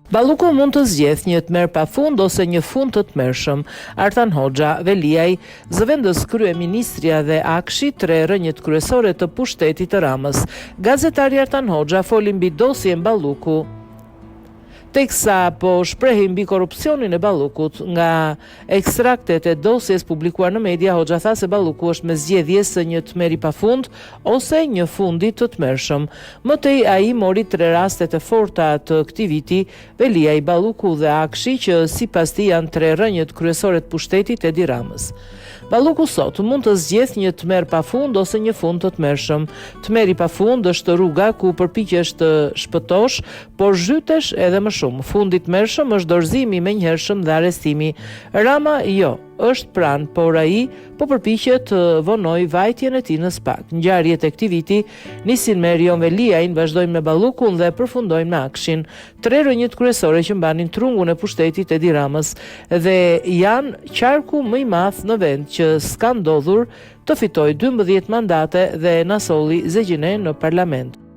Balluku mund të zgjedh një tmerr pafund ose një fund të tmerrshëm. Artan Hoxha, Veliaj, zëvendës kryeministria dhe Akshi, 3 rrënjët kryesore të pushtetit të Ramës. Gazetari Artan Hoxha foli mbi dosjen Balluku, teksa po shprehi mbi korrupsionin e Ballukut. Nga ekstraktet e dosjes publikuar në media, Hoxha tha se Balluku është me zgjedhje së një tmerri pafund ose një fundi të tmerrshëm. Më tej ai mori 3 rastet e forta të këtij viti, Veliaj, Balluku dhe Akshi, që sipas tij janë 3 rrënjët kryesore të pushtetit Edi Ramës. Balluku sot mund të zgjedh një tmerr pafund ose një fund të tmerrshëm. Tmerri pafund është rruga ku përpiqesh të shpëtosh, por zhytesh edhe më shumë. Fundi i tmerrshëm është dorëzimi i menjëhershëm dhe arrestimi. Rama është pranë, por ai po përpiqet të vonojë vajtjen e tij në SPAK. Ngjarjet e këtij viti nisin me Erion Veliajin, vazhdojnë me Ballukun dhe përfundojnë me Akshin, 3 rrënjët kryesore që mbanin trungun e pushtetit Edi Ramës dhe janë qarku më i madh në vend që s'ka ndodhur të fitojë 12 mandate dhe na solli Zegjine në parlament.